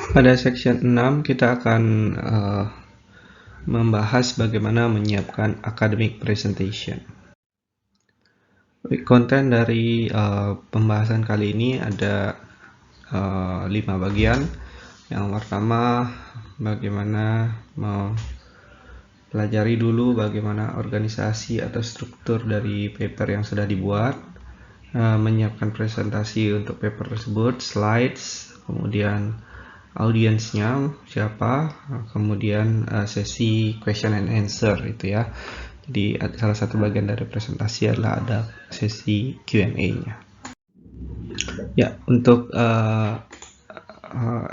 Pada section 6 kita akan membahas bagaimana menyiapkan academic presentation. Konten dari pembahasan kali ini ada 5 bagian. Yang pertama, bagaimana mempelajari dulu bagaimana organisasi atau struktur dari paper yang sudah dibuat, menyiapkan presentasi untuk paper tersebut, slides, kemudian audiensnya siapa, kemudian sesi question and answer itu ya. Jadi salah satu bagian dari presentasi adalah ada sesi Q&A-nya. Ya, untuk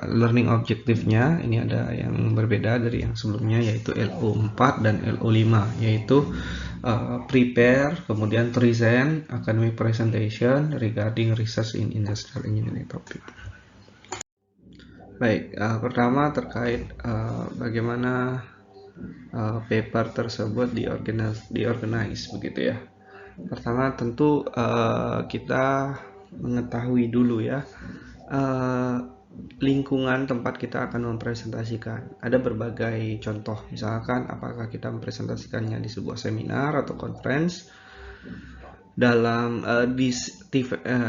learning objektifnya ini ada yang berbeda dari yang sebelumnya, yaitu LO4 dan LO5, yaitu prepare, kemudian present academic presentation regarding research in industrial engineering topic. Baik, pertama terkait bagaimana paper tersebut diorganize begitu ya. Pertama tentu kita mengetahui dulu ya lingkungan tempat kita akan mempresentasikan. Ada berbagai contoh, misalkan apakah kita mempresentasikannya di sebuah seminar atau conference, dalam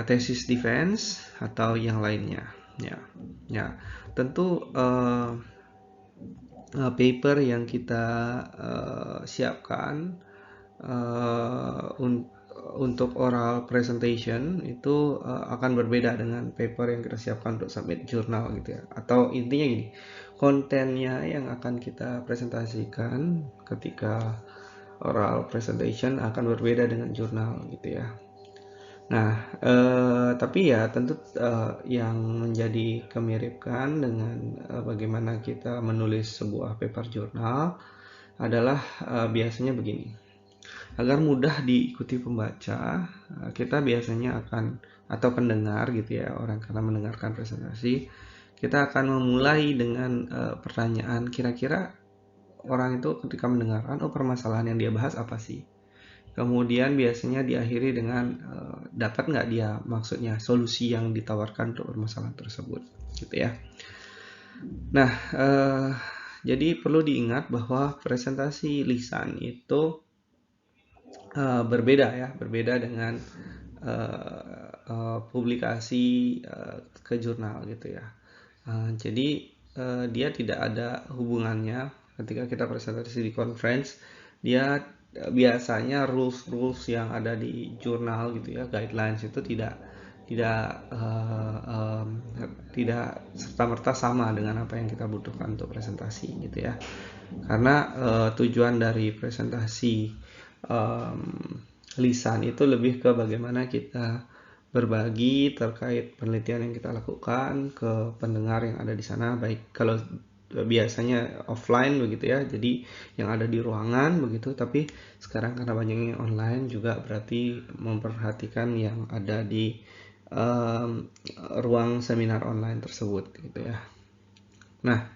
tesis defense atau yang lainnya. Ya, tentu paper yang kita siapkan untuk oral presentation itu akan berbeda dengan paper yang kita siapkan untuk submit jurnal gitu ya. Atau intinya gini, kontennya yang akan kita presentasikan ketika oral presentation akan berbeda dengan jurnal gitu ya. Nah, tapi ya tentu yang menjadi kemiripkan dengan bagaimana kita menulis sebuah paper jurnal adalah biasanya begini. Agar mudah diikuti pembaca, kita biasanya akan, atau pendengar gitu ya, orang karena mendengarkan presentasi, kita akan memulai dengan pertanyaan, kira-kira orang itu ketika mendengarkan, oh permasalahan yang dia bahas apa sih? Kemudian biasanya diakhiri dengan dapat nggak dia maksudnya solusi yang ditawarkan untuk permasalahan tersebut, gitu ya. Nah, jadi perlu diingat bahwa presentasi lisan itu berbeda dengan publikasi ke jurnal gitu ya. Jadi dia tidak ada hubungannya ketika kita presentasi di conference. Dia biasanya rules yang ada di jurnal gitu ya, guidelines itu tidak serta-merta sama dengan apa yang kita butuhkan untuk presentasi gitu ya. Karena tujuan dari presentasi lisan itu lebih ke bagaimana kita berbagi terkait penelitian yang kita lakukan ke pendengar yang ada di sana, baik kalau biasanya offline begitu ya, jadi yang ada di ruangan begitu, tapi sekarang karena banyaknya online juga berarti memperhatikan yang ada di ruang seminar online tersebut gitu ya. Nah,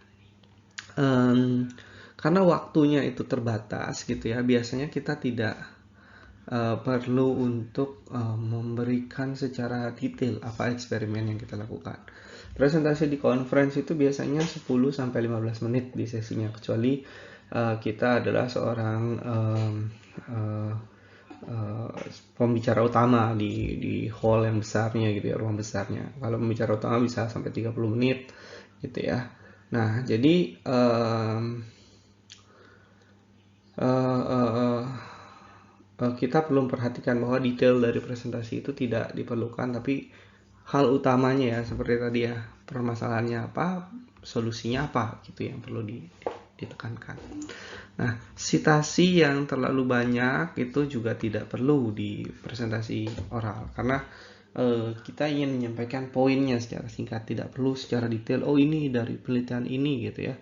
karena waktunya itu terbatas gitu ya, biasanya kita tidak perlu untuk memberikan secara detail apa eksperimen yang kita lakukan. Presentasi di conference itu biasanya 10-15 menit di sesinya, kecuali kita adalah seorang pembicara utama di hall yang besarnya gitu ya, ruang besarnya. Kalau pembicara utama bisa sampai 30 menit gitu ya. Nah, jadi kita perlu memperhatikan bahwa detail dari presentasi itu tidak diperlukan, tapi hal utamanya ya, seperti tadi ya, permasalahannya apa, solusinya apa gitu yang perlu ditekankan. Nah, citasi yang terlalu banyak itu juga tidak perlu di presentasi oral, karena kita ingin menyampaikan poinnya secara singkat, tidak perlu secara detail, oh ini dari penelitian ini gitu ya.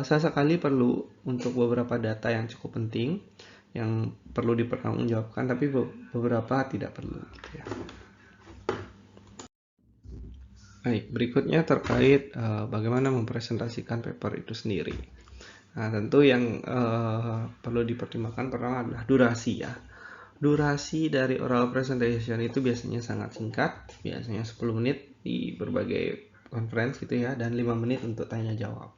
Sesekali perlu untuk beberapa data yang cukup penting yang perlu dipertanggungjawabkan, tapi beberapa tidak perlu gitu ya. Baik, berikutnya terkait bagaimana mempresentasikan paper itu sendiri. Nah, tentu yang perlu dipertimbangkan pertama adalah durasi ya. Durasi dari oral presentation itu biasanya sangat singkat, biasanya 10 menit di berbagai conference gitu ya, dan 5 menit untuk tanya jawab.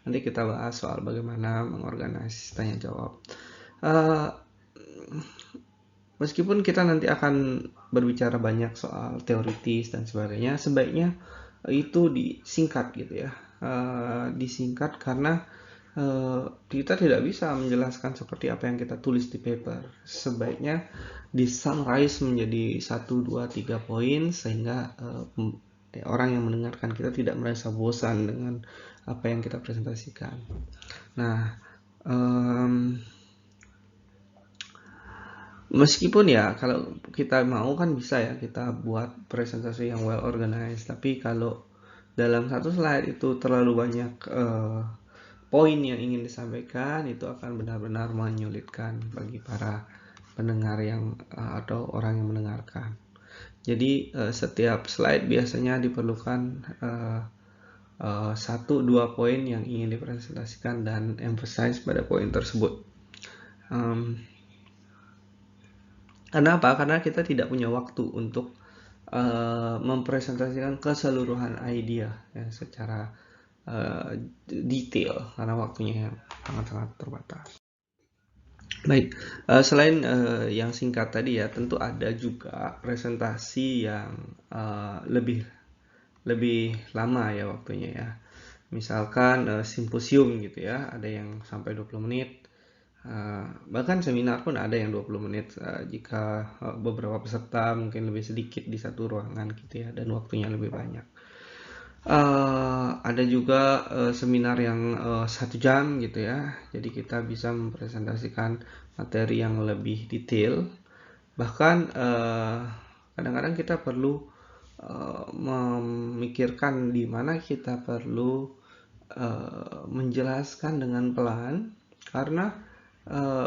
Nanti kita bahas soal bagaimana mengorganisasi tanya jawab. Meskipun kita nanti akan berbicara banyak soal teoritis dan sebagainya, sebaiknya itu disingkat gitu ya. Disingkat karena kita tidak bisa menjelaskan seperti apa yang kita tulis di paper. Sebaiknya di summarize menjadi 1, 2, 3 poin sehingga orang yang mendengarkan kita tidak merasa bosan dengan apa yang kita presentasikan. Nah, meskipun ya kalau kita mau kan bisa ya kita buat presentasi yang well organized, tapi kalau dalam satu slide itu terlalu banyak poin yang ingin disampaikan, itu akan benar-benar menyulitkan bagi para pendengar yang atau orang yang mendengarkan. Jadi setiap slide biasanya diperlukan 1-2 poin yang ingin dipresentasikan dan emphasize pada poin tersebut. Karena apa? Karena kita tidak punya waktu untuk mempresentasikan keseluruhan idea ya, secara detail karena waktunya sangat-sangat terbatas. Baik, selain yang singkat tadi ya, tentu ada juga presentasi yang lebih lama ya waktunya ya. Misalkan simposium gitu ya, ada yang sampai 20 menit. Bahkan seminar pun ada yang 20 menit jika beberapa peserta mungkin lebih sedikit di satu ruangan gitu ya, dan waktunya lebih banyak. Ada juga seminar yang 1 jam gitu ya, jadi kita bisa mempresentasikan materi yang lebih detail. Bahkan kadang-kadang kita perlu memikirkan di mana kita perlu menjelaskan dengan pelan, karena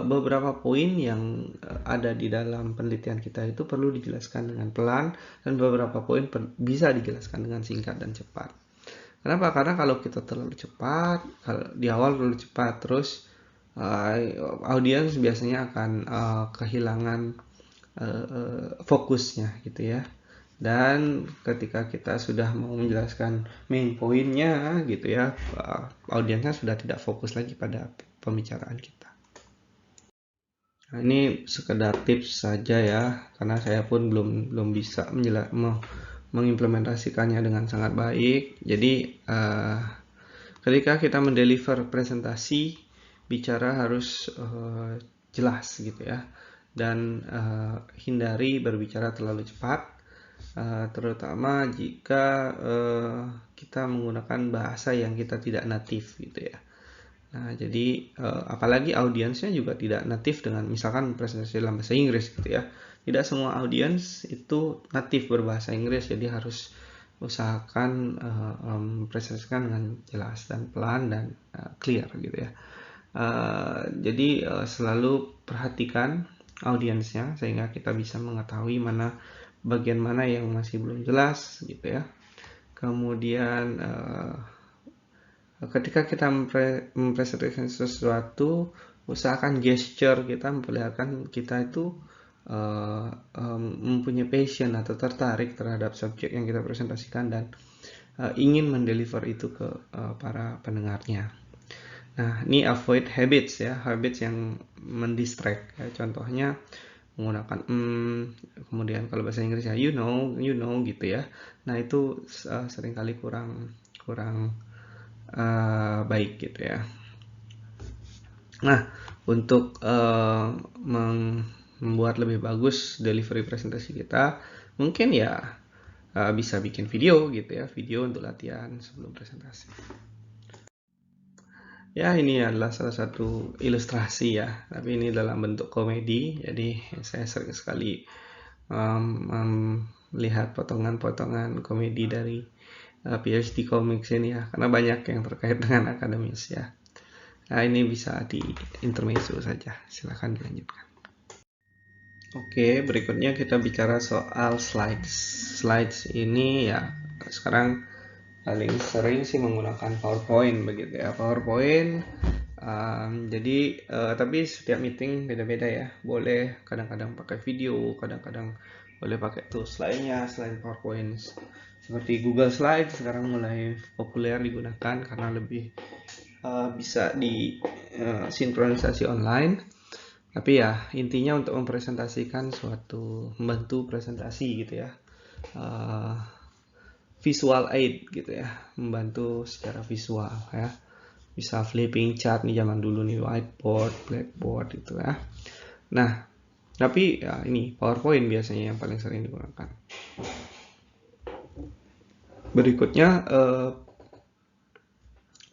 beberapa poin yang ada di dalam penelitian kita itu perlu dijelaskan dengan pelan, dan beberapa poin bisa dijelaskan dengan singkat dan cepat. Kenapa? Karena kalau kita terlalu cepat, kalau di awal terlalu cepat, terus audiens biasanya akan kehilangan fokusnya gitu ya. Dan ketika kita sudah mau menjelaskan main poinnya gitu ya, audiensnya sudah tidak fokus lagi pada pembicaraan kita. Nah, ini sekedar tips saja ya, karena saya pun belum bisa mengimplementasikannya dengan sangat baik. Jadi ketika kita mendeliver presentasi, bicara harus jelas gitu ya, dan hindari berbicara terlalu cepat. Terutama jika kita menggunakan bahasa yang kita tidak natif gitu ya. Nah, jadi apalagi audiensnya juga tidak natif dengan misalkan presentasi dalam bahasa Inggris gitu ya. Tidak semua audiens itu natif berbahasa Inggris, jadi harus usahakan presentasikan dengan jelas dan pelan dan clear gitu ya. Jadi selalu perhatikan audiensnya sehingga kita bisa mengetahui bagian mana yang masih belum jelas gitu ya. Kemudian ketika kita mempresentasikan sesuatu, usahakan gesture kita memperlihatkan kita itu mempunyai passion atau tertarik terhadap subjek yang kita presentasikan dan ingin mendeliver itu ke para pendengarnya. Nah, ini avoid habits ya, habits yang mendistract ya. Contohnya menggunakan kemudian kalau bahasa Inggris ya you know gitu ya. Nah, itu seringkali kurang baik gitu ya. Nah, untuk membuat lebih bagus delivery presentasi kita, mungkin ya bisa bikin video gitu ya, video untuk latihan sebelum presentasi. Ya, ini adalah salah satu ilustrasi ya, tapi ini dalam bentuk komedi, jadi saya sering sekali melihat potongan-potongan komedi dari PhD Comics ini ya, karena banyak yang terkait dengan akademis ya. Nah, ini bisa di intermezzo saja, silahkan dilanjutkan. Oke, berikutnya kita bicara soal slides. Slides ini ya sekarang paling sering sih menggunakan PowerPoint begitu ya. PowerPoint jadi tapi setiap meeting beda-beda ya. Boleh kadang-kadang pakai video, kadang-kadang boleh pakai tools lainnya selain PowerPoint. seperti Google Slide sekarang mulai populer digunakan karena lebih bisa sinkronisasi online. Tapi ya intinya untuk mempresentasikan suatu, membantu presentasi gitu ya, visual aid gitu ya, membantu secara visual ya, bisa flipping chart nih zaman dulu nih, whiteboard, blackboard gitu ya. Nah tapi ya ini PowerPoint biasanya yang paling sering digunakan. Berikutnya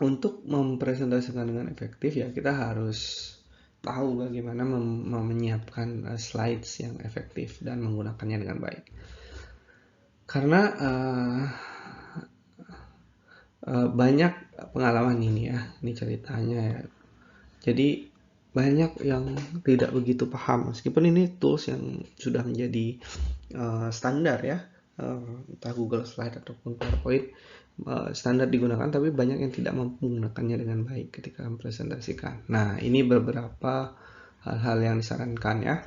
untuk mempresentasikan dengan efektif ya kita harus tahu bagaimana menyiapkan slides yang efektif dan menggunakannya dengan baik. Karena banyak pengalaman ini ya, ini ceritanya ya. Jadi banyak yang tidak begitu paham meskipun ini tools yang sudah menjadi standar ya, entah Google Slide ataupun PowerPoint standar digunakan, tapi banyak yang tidak mampu menggunakannya dengan baik ketika mempresentasikan. Nah, ini beberapa hal-hal yang disarankan ya.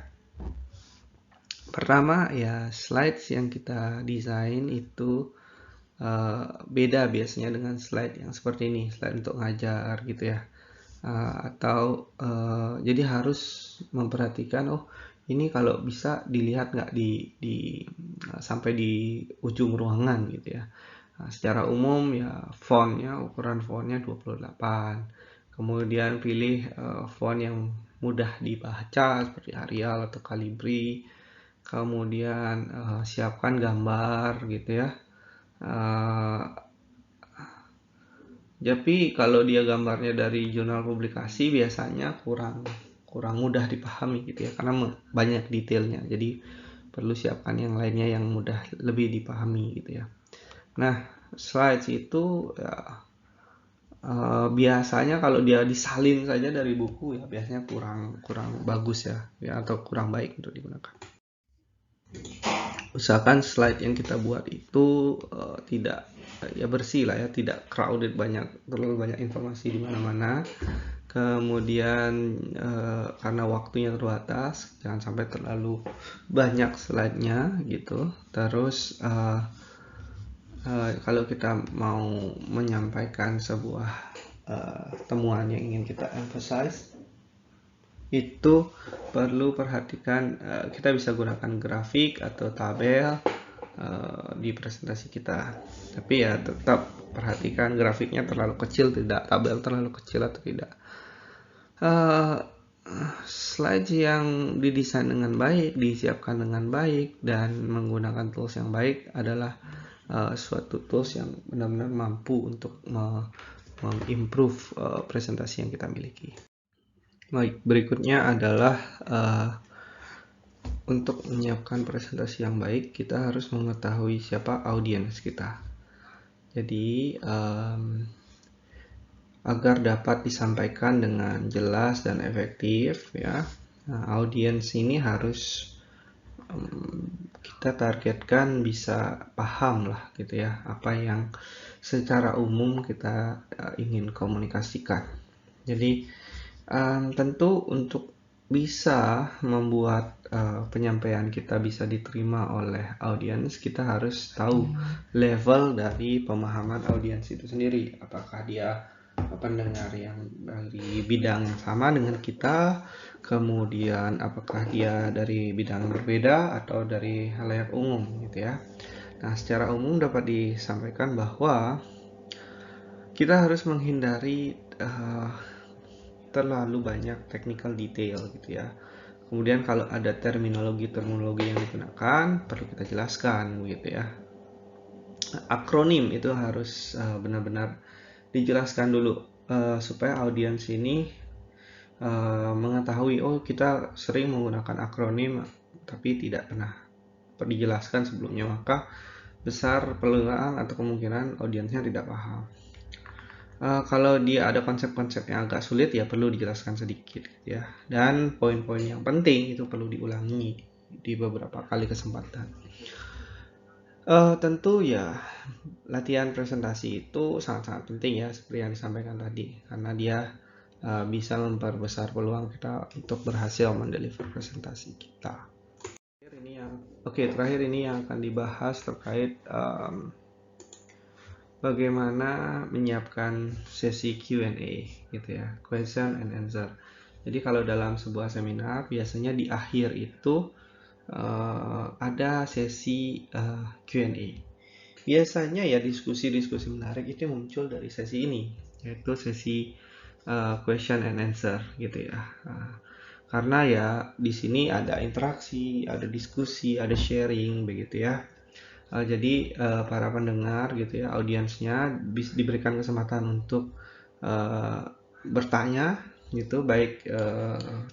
Pertama ya, slides yang kita desain itu beda biasanya dengan slide yang seperti ini, slide untuk ngajar gitu ya. Jadi harus memperhatikan, oh ini kalau bisa dilihat nggak sampai di ujung ruangan gitu ya. Secara umum ya ukuran fontnya 28, kemudian pilih font yang mudah dibaca seperti Arial atau Calibri, kemudian siapkan gambar gitu ya. Tapi kalau dia gambarnya dari jurnal publikasi biasanya kurang mudah dipahami gitu ya, karena banyak detailnya, jadi perlu siapkan yang lainnya yang mudah lebih dipahami gitu ya. Nah, slides itu ya, biasanya kalau dia disalin saja dari buku ya biasanya kurang bagus ya atau kurang baik untuk digunakan. Usahakan slide yang kita buat itu tidak ya bersih lah ya, tidak crowded, terlalu banyak informasi di mana-mana. Kemudian karena waktunya terbatas, jangan sampai terlalu banyak slide-nya gitu. Terus kalau kita mau menyampaikan sebuah temuan yang ingin kita emphasize, itu perlu perhatikan, kita bisa gunakan grafik atau tabel di presentasi kita, tapi ya tetap perhatikan grafiknya terlalu kecil tidak, tabel terlalu kecil atau tidak. Slide yang didesain dengan baik, disiapkan dengan baik, dan menggunakan tools yang baik adalah suatu tools yang benar-benar mampu untuk mengimprove presentasi yang kita miliki. Baik, berikutnya adalah untuk menyiapkan presentasi yang baik, kita harus mengetahui siapa audiens kita. Jadi agar dapat disampaikan dengan jelas dan efektif ya, audiens ini harus kita targetkan bisa paham lah gitu ya, apa yang secara umum kita ingin komunikasikan. Jadi tentu untuk bisa membuat penyampaian kita bisa diterima oleh audiens, kita harus tahu level dari pemahaman audiens itu sendiri. Apakah dia pendengar yang dari bidang yang sama dengan kita, kemudian apakah dia dari bidang yang berbeda atau dari halayak umum gitu ya. Nah, secara umum dapat disampaikan bahwa kita harus menghindari terlalu banyak technical detail gitu ya. Kemudian kalau ada terminologi yang digunakan perlu kita jelaskan gitu ya. Akronim itu harus benar-benar dijelaskan dulu supaya audiens ini mengetahui, oh kita sering menggunakan akronim tapi tidak pernah dijelaskan sebelumnya, maka besar peluang atau kemungkinan audiensnya tidak paham. Kalau dia ada konsep-konsep yang agak sulit ya perlu dijelaskan sedikit ya, dan poin-poin yang penting itu perlu diulangi di beberapa kali kesempatan. Tentu ya latihan presentasi itu sangat-sangat penting ya, seperti yang disampaikan tadi, karena dia bisa memperbesar peluang kita untuk berhasil mendeliver presentasi kita. Terakhir ini yang akan dibahas terkait bagaimana menyiapkan sesi Q&A gitu ya, question and answer. Jadi kalau dalam sebuah seminar biasanya di akhir itu ada sesi Q&A. Biasanya ya diskusi-diskusi menarik itu muncul dari sesi ini, yaitu sesi question and answer gitu ya. Karena ya di sini ada interaksi, ada diskusi, ada sharing begitu ya. Jadi para pendengar gitu ya, audiensnya diberikan kesempatan untuk bertanya gitu, baik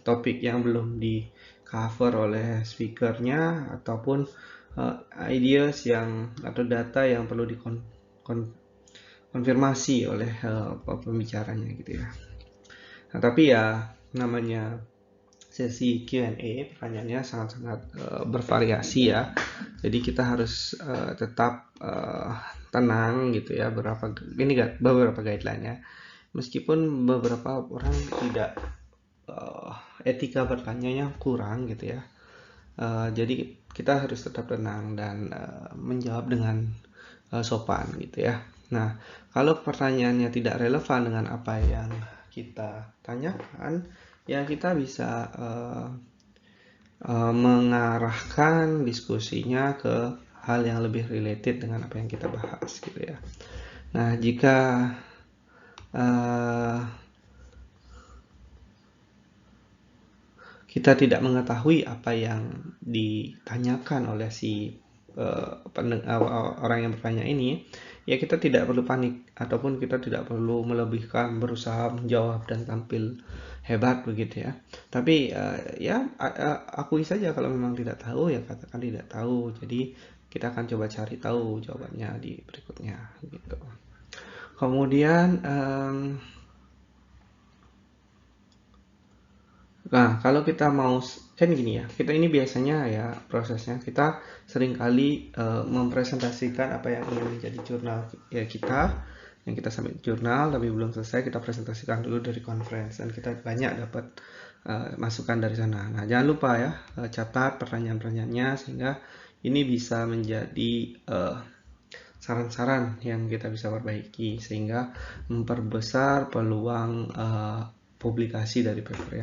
topik yang belum di cover oleh speakernya ataupun ideas yang atau data yang perlu dikonfirmasi oleh pembicaranya gitu ya. Nah, tapi ya namanya sesi Q&A, pertanyaannya sangat-sangat bervariasi ya. Jadi kita harus tetap tenang gitu ya. Beberapa guideline-nya. Meskipun beberapa orang tidak etika bertanyanya kurang gitu ya. Jadi kita harus tetap tenang dan menjawab dengan sopan gitu ya. Nah, kalau pertanyaannya tidak relevan dengan apa yang kita tanyakan, ya kita bisa mengarahkan diskusinya ke hal yang lebih related dengan apa yang kita bahas gitu ya. Nah, jika kita tidak mengetahui apa yang ditanyakan oleh si orang yang bertanya ini, ya kita tidak perlu panik ataupun kita tidak perlu melebihkan berusaha menjawab dan tampil hebat begitu ya. Tapi ya akui saja kalau memang tidak tahu ya katakan tidak tahu. Jadi kita akan coba cari tahu jawabannya di berikutnya gitu. Kemudian nah, kalau kita mau kan gini ya, kita ini biasanya ya prosesnya kita seringkali mempresentasikan apa yang ingin menjadi jurnal ya kita, yang kita submit jurnal tapi belum selesai kita presentasikan dulu dari conference dan kita banyak dapat masukan dari sana. Nah, jangan lupa ya catat pertanyaan-pertanyaannya sehingga ini bisa menjadi saran-saran yang kita bisa perbaiki sehingga memperbesar peluang publikasi dari paper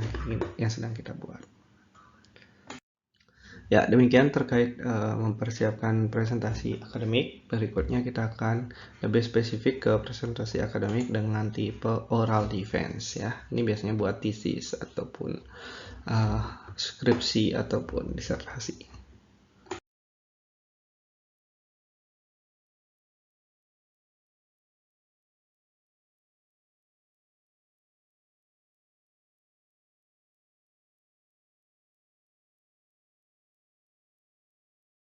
yang sedang kita buat. Ya, demikian terkait mempersiapkan presentasi akademik. Berikutnya kita akan lebih spesifik ke presentasi akademik dengan tipe oral defense ya. Ini biasanya buat thesis ataupun skripsi ataupun disertasi.